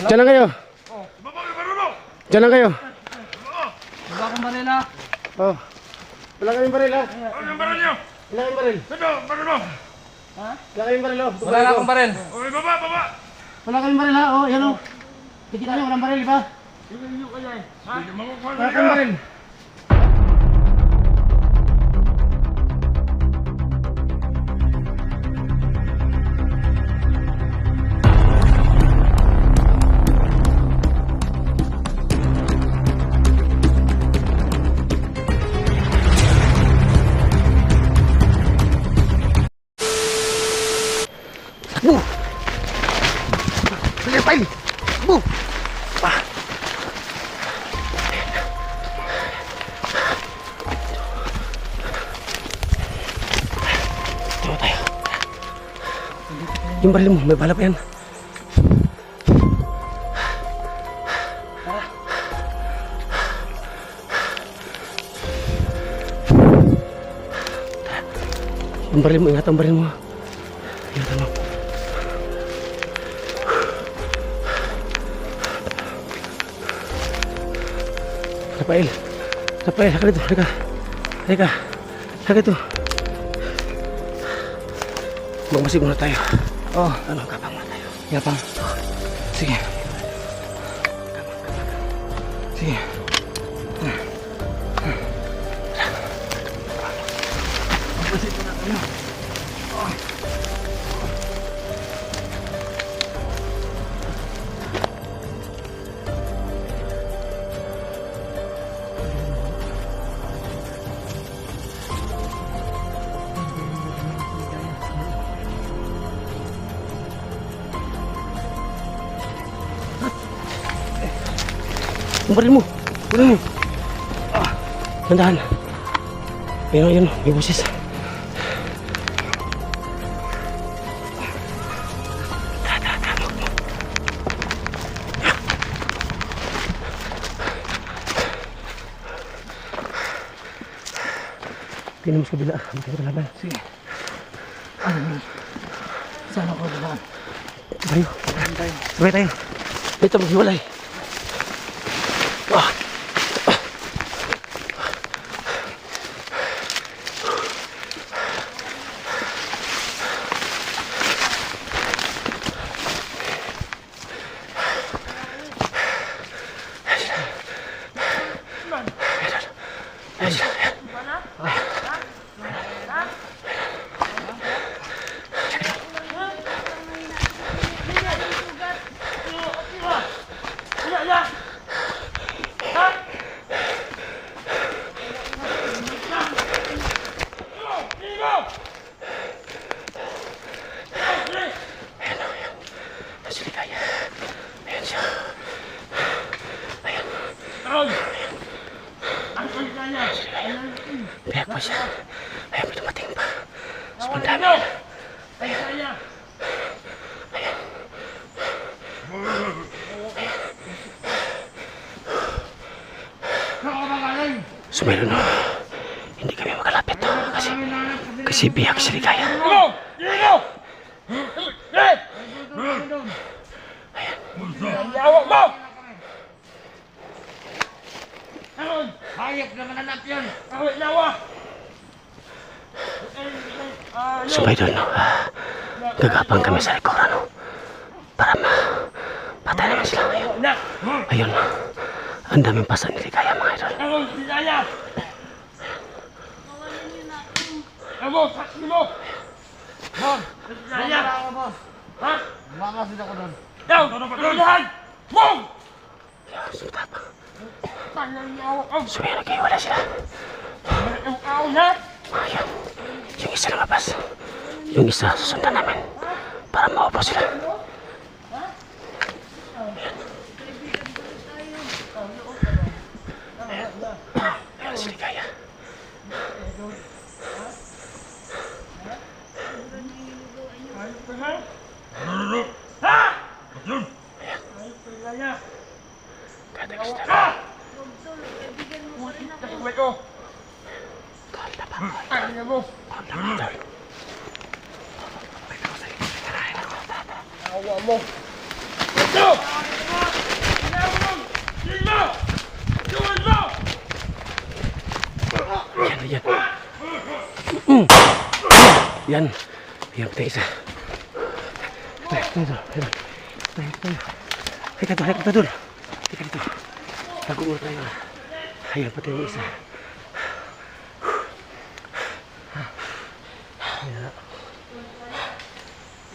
Diyan lang kayo. Diyan lang kayo. Wala akong baril ha. Oh. Wala kayong baril ha? Ano yung baril nyo? Wala kayong baril. Ito, baril mo. Ha? Wala kayong baril oh. Wala na akong baril. Okay, baba, baba. Wala kayong baril ha? Oh, yan oh. Kikita nyo, walang baril, di ba? Sige, makukuha Wala na kayong baril. Takbo! Sige, pile! Takbo! Ah! Tayo tayo. Yung baril mo, may bala pa yan. Yung baril mo, ingatan ang baril mo. Ingatan mo. Rafael, Rafael, halika dito, halika. Halika, halika dito. Magmasig muna tayo. Oh, Ano, kapang muna tayo. yapang. Sige. Sige. Yung baril mo, baril mo. Ah, dandahan. Ayun, ayun, may boses. Tingnan mo sa kabila, magkita laban. Sige. Saan ako dadaan? Tayo, sabay tayo. Dito maghiwalay. Ah. Biyak pa siya. Ayaw, may dumating pa. Sobrang dami. Ayan. Sumelo no. Hindi kami makalapit to kasi biyak si Ligaya. Hayop na mananap yan. Sumay doon, no? Gagapang kami sa likuran, no? Para mapatay naman sila ngayon. Ayun, ang daming pasan ni Ligaya, mga idol. Makasid ako doon. Sumunta pa. Sumay, nag-iwala sila. Ayun, yung isa lumabas. Yung isa susundan namin para maupo sila. Ayan si Ligaya. Katagas na lang. Kalda pa mo. Kalda mo. Awa mo. Yan. Yan pati isa. Tayo. Halika dun. Halika dito. Tago mo tayo. Ayan pati yung isa. Ayan.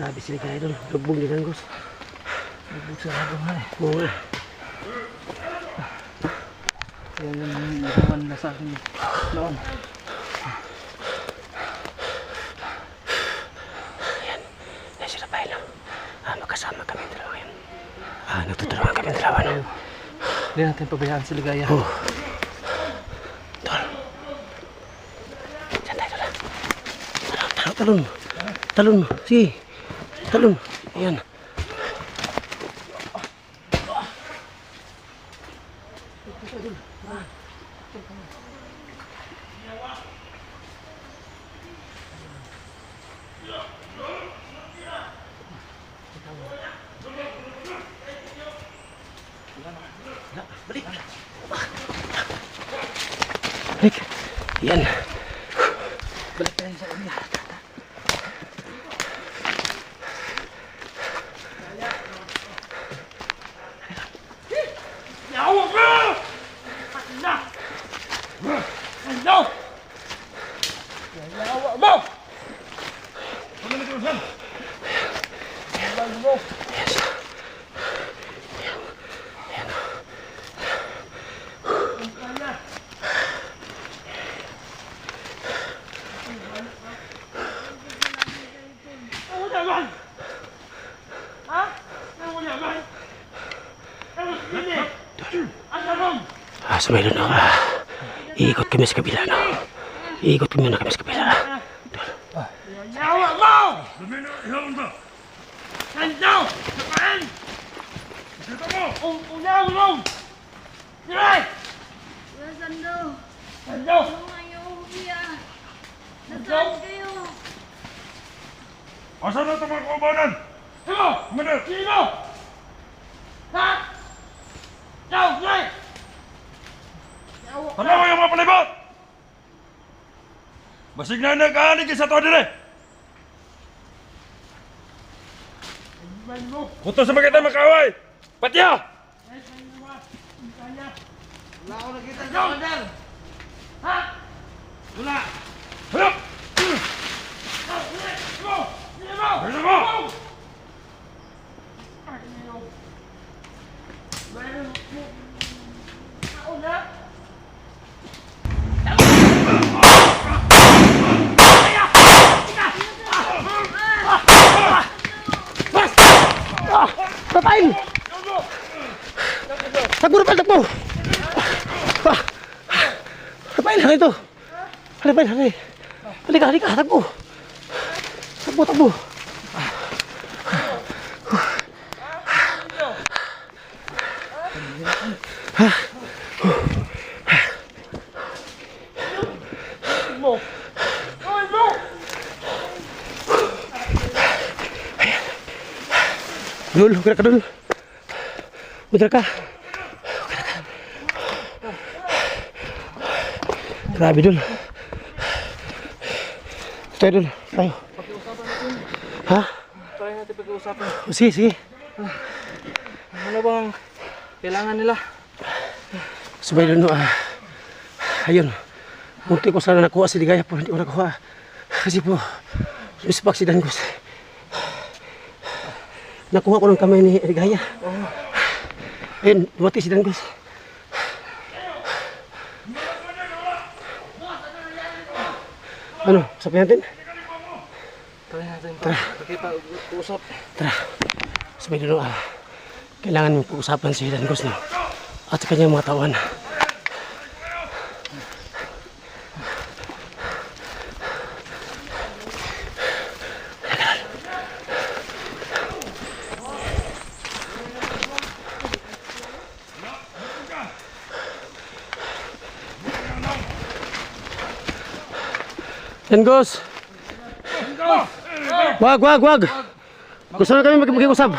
Grabe sila kayo dun. Lugbong din ang Gus. Bubog sa ako nga eh. Oo nga. Yan yung nagawan na sa akin noon. Ayan sila Pailo. Magkasama kami dalawa ngayon. Nagtutulungan kami dalawa, no? Hindi natin pabayaan si Ligaya. Oo. Tol. Saan tayo lang? Talon. Sige. Talon. Ayan. Balik. Yan. Balik tayo sa kanya. Yawa ka! Ano? Ano? Yawa mo! Ano na ito, San? Yawa mo! Yes. Sumaylo na. Iikot kami sa kabila, no? Iikot kami na kami sa kabila. Yawa mo! Yawa mo! Sando! Saan? Dito mo! Unaw mo! Diray! Sando! Sando! Tulungan niyo ako, kuya! Nasaan kayo? Asan na ito mga kaubanan? Sino? Manil! Sino? Ha? Yaw! Diray! Tanawa yung mga palibot! Basig na nag-aanig sa to dire! Puto sa mga makaway! Patya! Wala ako nakita sa kanan. Ha? Wala. Harap! Ano mo? Rafael! Takbo, takbo! Rafael, halika ito! Halika, takbo! Takbo! Dul, gerak dulu. Muter ka. Grabe dul. Tayo dul, tayo. Ha? Try natin pag-uusapan. Sige. Ano bang kailangan nila? Sabay dun, ayun. Munti ko sana nakuha si Ligaya po, hindi ko nakuha. Kasi po, isipaksidan ko. Nakuha ko ng kamay ni Ligaya. Ayun, lumati si Dangos. Ano, usapin natin? Try natin pag-uusap. Tara, sabay dun, kailangan pag-usapan si Dangos, no? At sa kanyang mga tawan. Dangos! Wag! Gusto na kami mag-usap.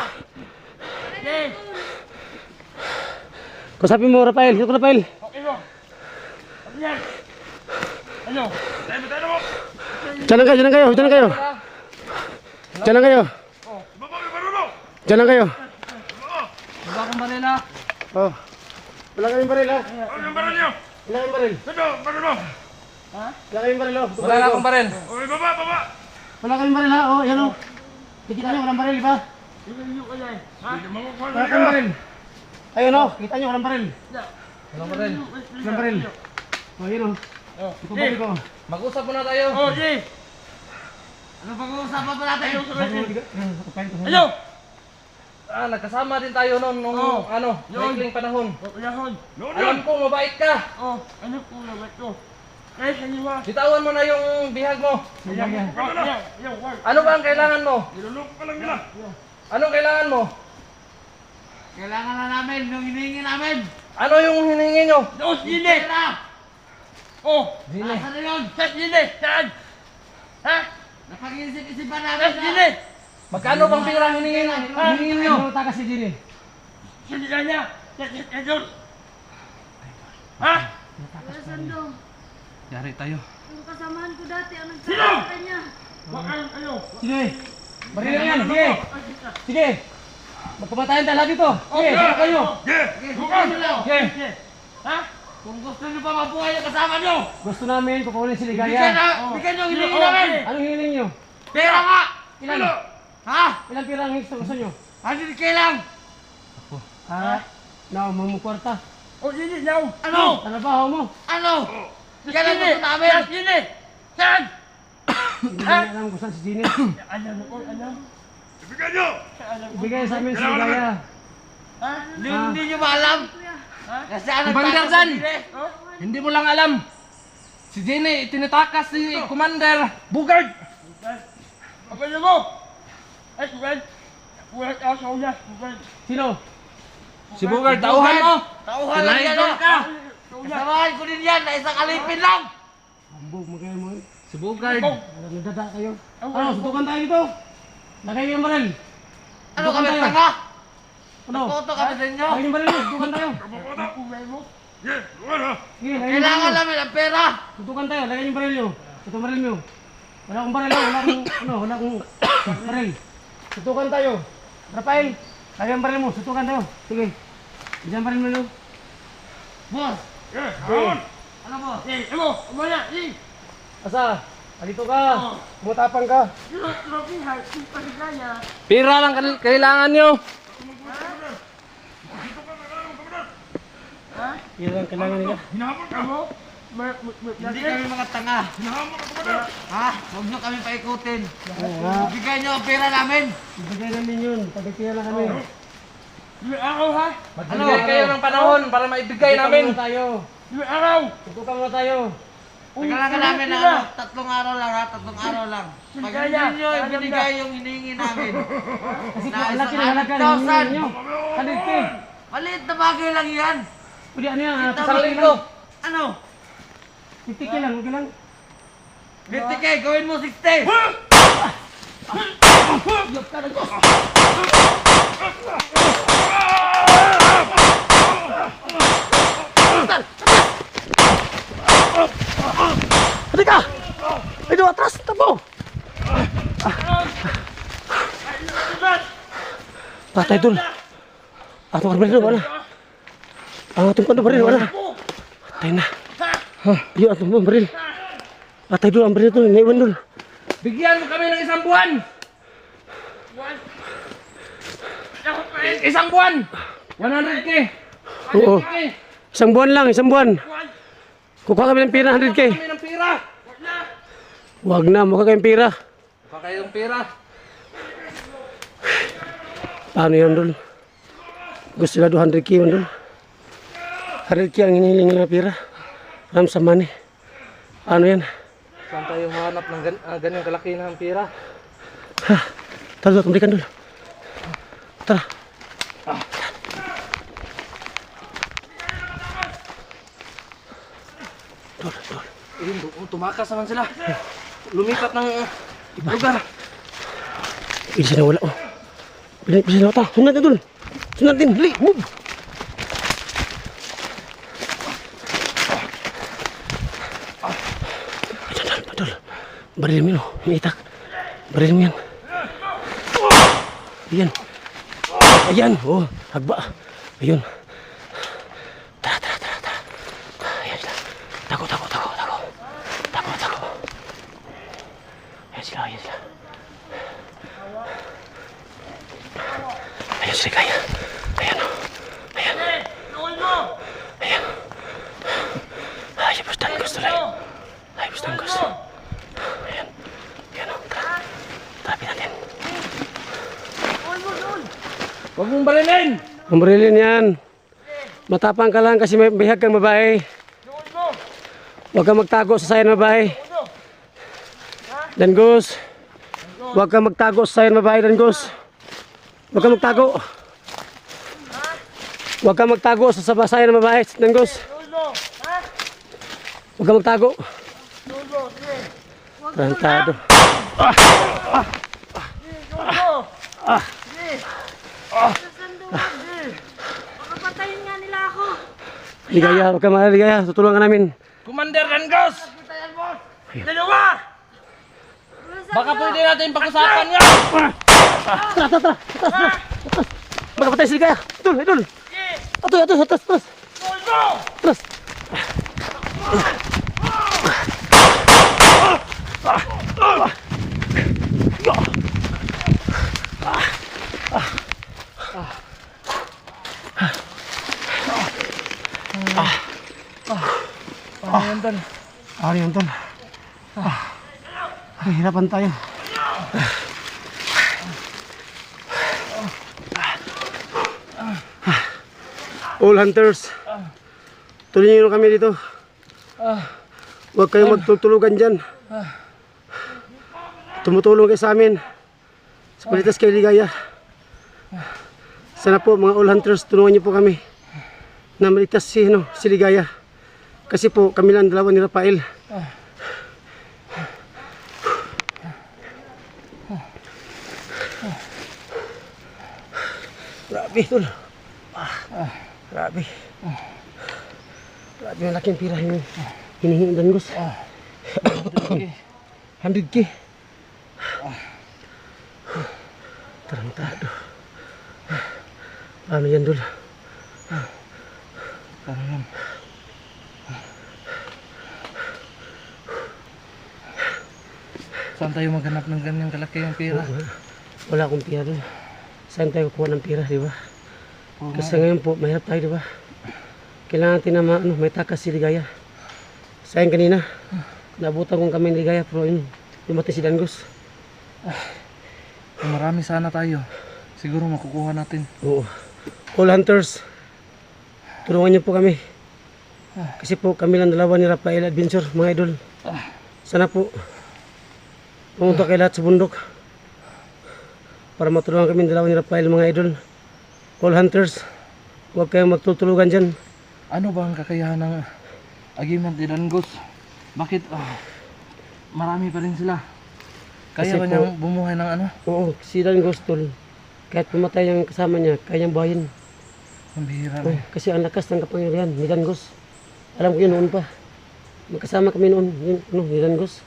Kusapin mo, Rafael. Ito, Rafael. Ano? Tayo mo! Diyan lang kayo, diyan lang kayo, diyan lang kayo. Diyan lang kayo. Baba yung baril mo! Diyan lang kayo. Baba akong baril ha. Oh. Wala kayong baril ha? Ano yung baril niyo? Wala kayong baril. Ito, baril mo! Wala kayong baril oh. Wala na akong baril. Oy, baba, baba! Wala kayong baril ha? Oh, yan oh. Kita nyo, walang baril, di ba? Hindi makukuha na Wala kayong baril. Ayun oh, kita nyo, walang baril. Walang baril. Walang baril. Oh, yun oh. Ito baril ko. Mag-usap muna tayo. Oh, di! Ano pag-uusapan pa natin? Ayaw! Nagkasama din tayo noon nung maikling panahon. Noon Alam yun! kong mabait ka. Ano kung naman ito? Kahit kaniwa. Bitawan mo na yung bihag mo. Ayaw, Ano ba ang kailangan mo? niluloko ka lang nila. Anong kailangan mo? Kailangan na namin yung hinihingi namin. Ano yung hiningi nyo? Doon, sini! Oh! Dine. Saan na yun? Sa sini! Saan? Ha? Napag-iisip-isipan Sa namin sini! Magkano bang pira hiningi nyo? Ano takas si Jini? Sini na niya! Sa doon! Ha? Kuya Sandong, Yari tayo. yung kasamahan ko dati ang Sino? nagsabi sa kanya. Bakal kayo! Sige. Baril lang yan, sige. Sige. Magkamatayan tayo lahat dito. Sige, sige kayo. Bukan! Sige. Ha? Kung gusto nyo pa mabuhay yung kasama nyo, Gusto namin kukunin si bigyan Ligaya. nyo yung hinihingi namin. Anong hiling nyo? Pera nga! Ilan? Ha? Ilang pira ang gusto nyo? 100K lang! Na, mamukwarta. Oh, sini! Now! Ano? Trabaho mo. Ano? Yan ang Sini! gusto namin! Sa sini! Saan? Hindi namin alam kung saan si Jini. Alam mo, alam. Ibigay nyo! Ibigay sa amin si Ligaya. Ha? Hindi nyo maalam. Kuya, Kasi ang Commander nagtakas Dan! sa sili. Hindi mo lang alam. Si Jenny, tinatakas si Commander Bugard. Apa na mo? Ay, Sugan! Wala ka sa una, Sugan! Sino? Si Bugard, tauhan mo. Tauhan lang yan Tinaidol ka. Kasamahan ko din yan na isang alipin lang! Ambog, magayon mo. Si Bugard. Nagdada kayo. Ano, suntukan tayo dito. Lagay yung baril. Ano Suntukan kami, tayo. tanga? Ano? Toto kami sa inyo? Lagay yung baril. Suntukan tayo. Kumay mo? Yeah, luwan ha! Sige, lagay yung Kailangan baril. namin ang pera! Suntukan tayo. Lagay yung baril nyo. Ito baril nyo. Wala akong baril. Wala akong, wala akong baril. Suntukan tayo. Rafael, lagay yung baril mo. Suntukan tayo. Sige. Diyan baril mo nyo. Boss! Yeah, hawon! Ano mo? Eh, emo, umaya, eh! Asa? Alito ka. Bumutapang ka. Sino, trophy, ha? Si Paligaya. Pira lang kailangan nyo. Yan lang kailangan nila. Hinahamon ka mo? Hindi kami mga tanga! Hinahamon ka ba na? Ha? Huwag nyo kami paikutin! Oo nga. Bigay nyo ang pera namin! Ibigay namin yun. Pagkakira lang kami. Yung araw, ha? Magbigay kayo ng panahon para maibigay namin. Suntukan muna tayo. Yung araw! Suntukan muna tayo. Tagalaga namin na ano, 3 araw lang ha, 3 araw lang. Pag hindi nyo ibinigay yung hinihingi namin, Kasi Na kung isang alaki na halaga 100,000. ng hinihingi nyo. 100K. maliit na bagay lang yan. Pwede ano yan? Isang linggo. Ano? 50K lang. Okay lang. 50K, gawin mo 60! Hadi ka! Ito, atras! Tabo! Patay dul. Atong baril dul, wala. Ang ating kondo baril, wala. Patay na. Iyo, atong baril. Patay dul, ang baril dul. Naiwan dul. Bigyan mo kami ng isang buwan. Isang buwan. 100K. Oo. 100K. Isang buwan lang, isang buwan. Kukuha kami ng pira, 100K. Kami ng pira. Huwag na, mukha kayong pira. Baka kayong pira. Paano yan dul? Gusto nila 200K yun dul. 100K ang hinihiling nila pira. Ram sa money. Ano yan? Saan tayo mahanap ng ganyang kalaki ng pira? Ha, tara dul, tumblikan dul. Tara. Dul, dul. Tumakas naman sila. Lumipat ng lugar. Bisa na wala oh. Bisa na wala. Sunod na dul. Sunod din. Dali, move. Dul. Baril mo yun, umiitak. Baril mo yan. Ayan. Ayan, oh, hagba. Ayun. Tara. Ayan sila. Tako. Ayan sila. Ayan sila kaya. Ayan. Ay, bustang gusto lang. Ayan. Tara. Tabi natin. Huwag mong barilin! Ang barilin yan. Matapang ka lang kasi may bihag kang babae. Huwag kang magtago sa sayan babae. Dangus. Huwag kang magtago sa sayan babae, Dangus. Huwag kang magtago. Huwag kang magtago sa sayan babae, Dangus. Huwag kang magtago. Tarantado. Baka patayin nga nila ako. Ligaya, huwag kang maligaya. Tutulungan ka namin. Commander Rangos! Dalawa! Baka pwede natin pag-usapan yan! Magkapatay si Ligaya. Idol. Atas. Atas. Ano yan, Tol? Hirapan tayo. All hunters, tulungan nyo kami dito. Huwag kayong magtutulugan dyan. Tumutulong kayo sa amin. Sa palitas kay Ligaya. Sana po mga all hunters, tulungan nyo po kami na maligtas si Ligaya. Kasi po kami lang dalawa ni Rafael. Grabe, Tol. Grabe. Grabe yung laking pira yung hinihingi ng Dangus. 100K. Tarantado. Paano yan, Dol? Paano yan? Saan tayo maghanap ng ganyang kalaki yung pera? Wala akong pira, Dol. Saan tayo kukuha ng pira, di ba? Kasi ngayon po, mahirap tayo, di ba? Kailangan natin na may takas si Ligaya. Sayang kanina, naabutan kong kami ni Ligaya, pero yun, dumating si Dangus. Kung marami sana tayo, siguro makukuha natin. Oo. All hunters, tulungan niyo po kami. Kasi po kami lang dalawa ni Rafael Adventure, mga idol. Sana po, pumunta kayo lahat sa bundok para matulungan kami dalawa ni Rafael, mga idol. All hunters, huwag kayong magtutulugan dyan. Ano ba ang kakayahan ng agreement ni Dangus? Bakit marami pa rin sila? Kaya Kasi ba niyang bumuhay ng ano? Oo, si Dangus, Tol. Kahit pumatay yung kasama niya, kaya niyang bahin. Ang bihira Oh, na. kasi ang lakas ng kapangyarihan ni Dangus. Alam ko yun noon pa. Magkasama kami noon, ni Dangus.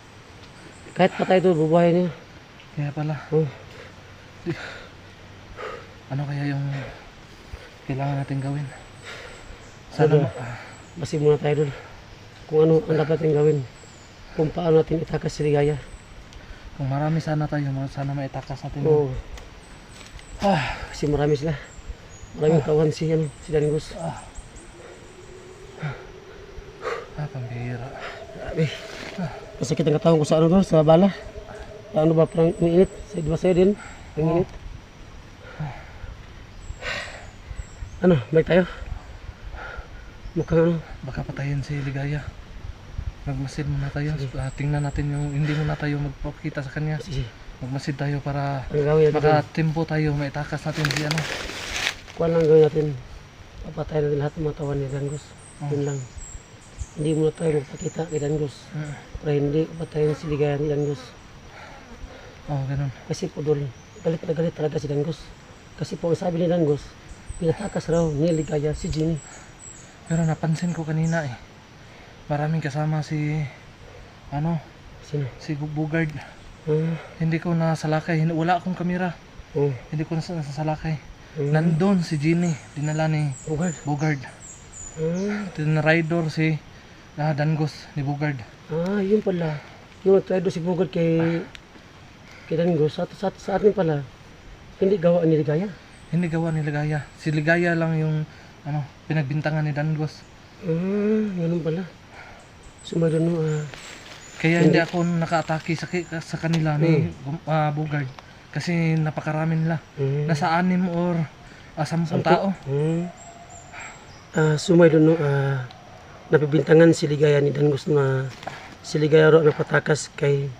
Kahit patay ito, bubuhay niya. Kaya pala. Oh. Ano kaya yung kailangan natin gawin? Sana Basi muna tayo doon. Kung ano ang dapat natin gawin. Kung paano natin itakas si Ligaya. kung marami sana tayo, sana maitakas natin. Oo. Kasi marami sila. Maraming kawan si Dangus. Pambihira. Grabe. Masakit ang katawan ko sa ano doon, sa bala. Ano ba, parang umiinit. Sa diba sa'yo din? Umiinit. Ano, balik tayo? Mukhang ano? Baka patayin si Ligaya. Magmasid muna tayo. Tingnan natin yung hindi muna tayo magpakita sa kanya. Sige. Magmasid tayo para Ang gawin natin. baka tempo tayo, maitakas natin si ano. Kuha lang gawin natin. Papatay natin lahat ng mga tawan ni Dangus. Yun lang. Hindi muna tayo magpakita kay Dangus. Para hindi patayin si Ligaya ni Dangus. Ganun. Kasi po doon, galit na galit talaga si Dangus. Kasi po ang sabi ni Dangus, pinatakas raw ni Ligaya si Jenny. Pero napansin ko kanina maraming kasama si Sino? Si Bugard. Ah, Hindi ko nasalakay. Wala akong kamera. oh. Hindi ko nasalakay. Nandun si Ginny. Dinala ni Bugard. Bugard. Ah, Tinrider si Dangos ni Bugard. yun pala. Yung nagtrado si Bugard kay Dango, sa atin pala. Hindi gawa ni Ligaya. Hindi gawa ni Ligaya. Si Ligaya lang yung pinagbintangan ni Dangos. Ganun pala. Sumayon no, Kaya hindi ako naka-atake sa kanila ni Bugard. Kasi napakarami nila. Nasa 6 or 10 tao. Sumayon no, napibintangan si Ligaya ni Dangos na si Ligaya ro ang napatakas kay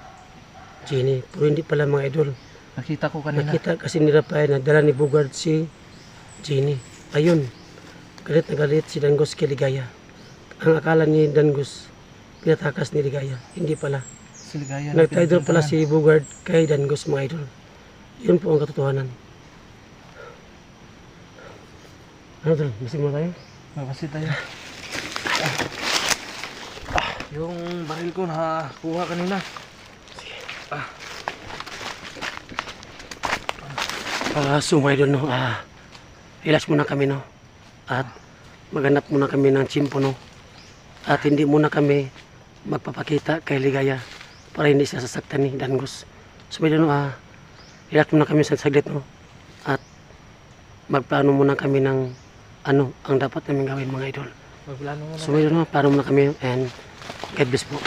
Ginny. Pero hindi pala mga idol. Nakita ko kanina. Nakita kasi ni Rafael na dala ni Bugard si Ginny. Ayun, galit na galit si Dangos kay Ligaya. Ang akala ni Dangos, pinatakas ni Ligaya. Hindi pala. Si Ligaya na Nag-idol pala pinagbintangan. si Bugard kay Dangos mga idol. Yun po ang katotohanan. Ano tol? Masig mo tayo? Mabasi tayo. Yung baril ko nakakuha kanina. So mga idol no, relax muna kami no. At maghanap muna kami ng tsimpo no. At hindi muna kami magpapakita kay Ligaya para hindi siya sasaktan ni Dangos. So mga idol no, relax muna kami sa saglit no. At magplano muna kami ng ano ang dapat namin gawin mga idol. Magplano muna. So mga idol no, plano muna kami and God bless po.